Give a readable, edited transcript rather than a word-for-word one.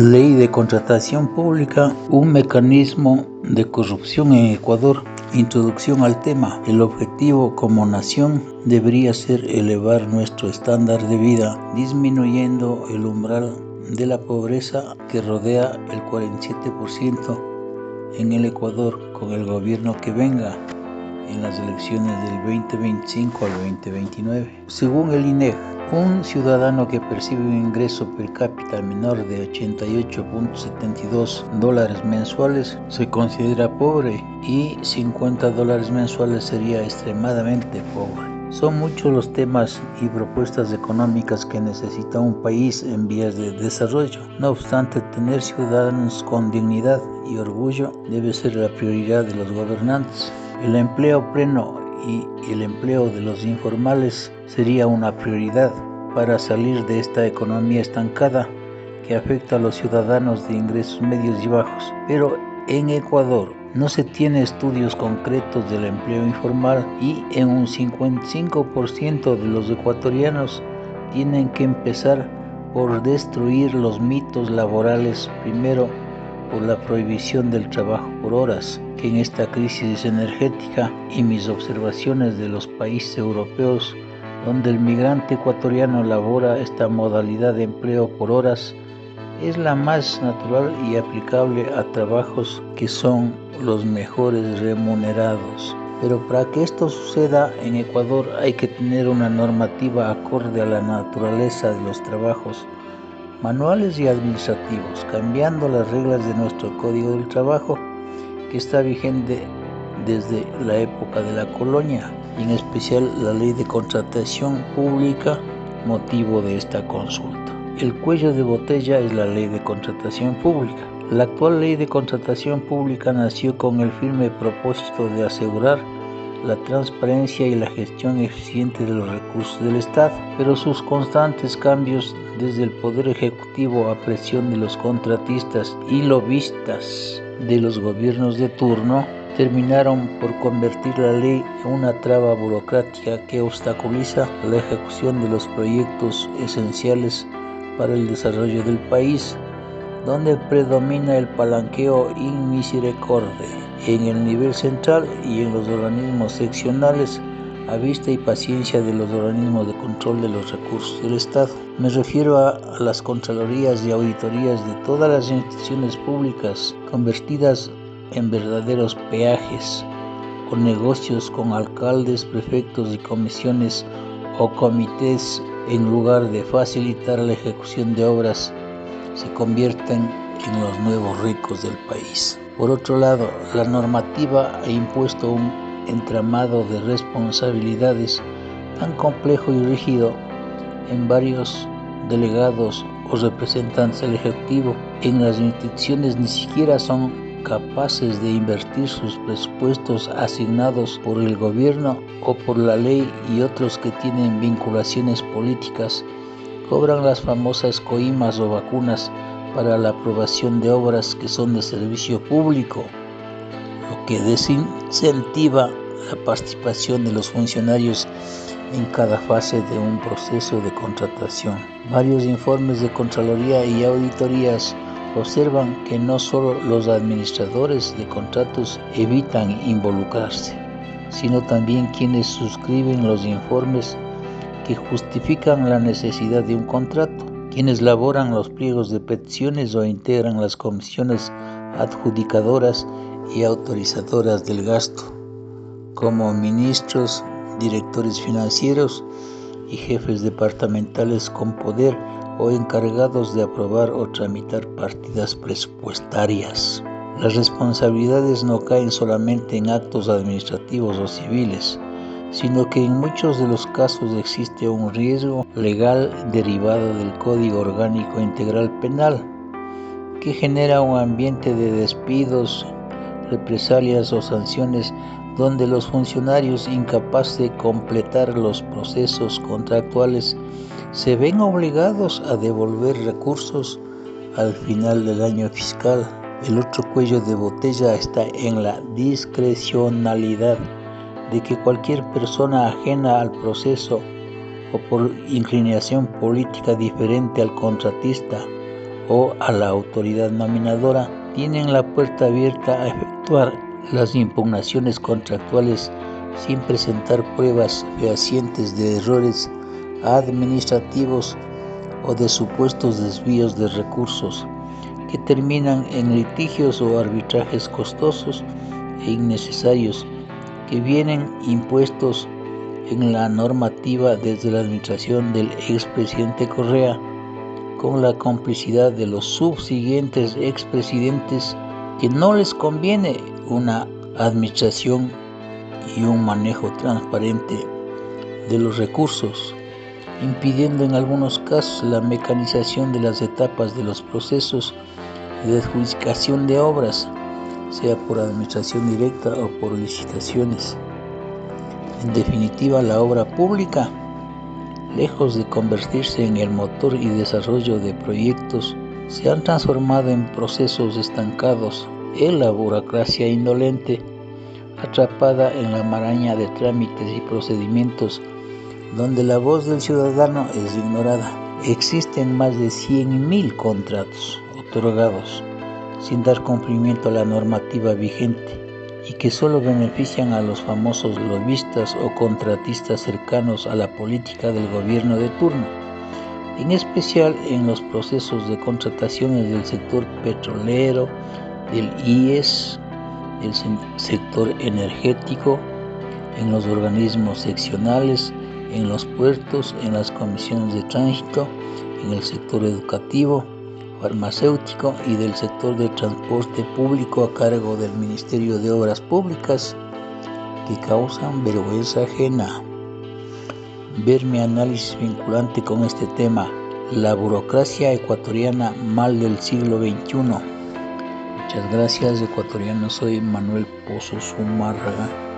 Ley de contratación pública, un mecanismo de corrupción en Ecuador. Introducción al tema. El objetivo como nación debería ser elevar nuestro estándar de vida, disminuyendo el umbral de la pobreza que rodea el 47% en el Ecuador con el gobierno que venga en las elecciones del 2025 al 2029. Según el INEG, un ciudadano que percibe un ingreso per cápita menor de $88.72 mensuales se considera pobre y $50 mensuales sería extremadamente pobre. Son muchos los temas y propuestas económicas que necesita un país en vías de desarrollo. No obstante, tener ciudadanos con dignidad y orgullo debe ser la prioridad de los gobernantes. El empleo pleno y el empleo de los informales sería una prioridad para salir de esta economía estancada que afecta a los ciudadanos de ingresos medios y bajos. Pero en Ecuador no se tiene estudios concretos del empleo informal y en un 55% de los ecuatorianos tienen que empezar por destruir los mitos laborales, primero por la prohibición del trabajo por horas, que en esta crisis energética y mis observaciones de los países europeos donde el migrante ecuatoriano labora esta modalidad de empleo por horas, es la más natural y aplicable a trabajos que son los mejores remunerados. Pero para que esto suceda en Ecuador hay que tener una normativa acorde a la naturaleza de los trabajos manuales y administrativos, cambiando las reglas de nuestro Código del Trabajo, que está vigente desde la época de la colonia, y en especial la Ley de Contratación Pública, motivo de esta consulta. El cuello de botella es la Ley de Contratación Pública. La actual Ley de Contratación Pública nació con el firme propósito de asegurar la transparencia y la gestión eficiente de los recursos del Estado, pero sus constantes cambios desde el Poder Ejecutivo a presión de los contratistas y lobistas de los gobiernos de turno terminaron por convertir la ley en una traba burocrática que obstaculiza la ejecución de los proyectos esenciales para el desarrollo del país, donde predomina el palanqueo in misericordia en el nivel central y en los organismos seccionales a vista y paciencia de los organismos de control de los recursos del Estado. Me refiero a las contralorías y auditorías de todas las instituciones públicas convertidas en verdaderos peajes o negocios con alcaldes, prefectos y comisiones o comités en lugar de facilitar la ejecución de obras se convierten en los nuevos ricos del país. Por otro lado, la normativa ha impuesto un entramado de responsabilidades tan complejo y rígido en varios delegados o representantes del Ejecutivo. En las instituciones ni siquiera son capaces de invertir sus presupuestos asignados por el gobierno o por la ley, y otros que tienen vinculaciones políticas cobran las famosas coimas o vacunas para la aprobación de obras que son de servicio público, lo que desincentiva la participación de los funcionarios en cada fase de un proceso de contratación. Varios informes de Contraloría y auditorías observan que no solo los administradores de contratos evitan involucrarse, sino también quienes suscriben los informes que justifican la necesidad de un contrato, quienes elaboran los pliegos de peticiones o integran las comisiones adjudicadoras y autorizadoras del gasto, como ministros, directores financieros y jefes departamentales con poder o encargados de aprobar o tramitar partidas presupuestarias. Las responsabilidades no caen solamente en actos administrativos o civiles, sino que en muchos de los casos existe un riesgo legal derivado del Código Orgánico Integral Penal, que genera un ambiente de despidos, represalias o sanciones donde los funcionarios incapaces de completar los procesos contractuales se ven obligados a devolver recursos al final del año fiscal. El otro cuello de botella está en la discrecionalidad de que cualquier persona ajena al proceso o por inclinación política diferente al contratista o a la autoridad nominadora tienen la puerta abierta a efectuar las impugnaciones contractuales sin presentar pruebas fehacientes de errores administrativos o de supuestos desvíos de recursos que terminan en litigios o arbitrajes costosos e innecesarios que vienen impuestos en la normativa desde la administración del expresidente Correa, con la complicidad de los subsiguientes expresidentes que no les conviene una administración y un manejo transparente de los recursos, impidiendo en algunos casos la mecanización de las etapas de los procesos de adjudicación de obras, sea por administración directa o por licitaciones. En definitiva, la obra pública, lejos de convertirse en el motor y desarrollo de proyectos, se han transformado en procesos estancados en la burocracia indolente, atrapada en la maraña de trámites y procedimientos donde la voz del ciudadano es ignorada. Existen más de 100.000 contratos otorgados sin dar cumplimiento a la normativa vigente y que solo benefician a los famosos lobistas o contratistas cercanos a la política del gobierno de turno, en especial en los procesos de contrataciones del sector petrolero, del IES, del sector energético, en los organismos seccionales, en los puertos, en las comisiones de tránsito, en el sector educativo, farmacéutico y del sector de transporte público a cargo del Ministerio de Obras Públicas, que causan vergüenza ajena. Ver mi análisis vinculante con este tema, la burocracia ecuatoriana, mal del siglo XXI. Muchas gracias, ecuatoriano. Soy Manuel Pozo Zumárraga.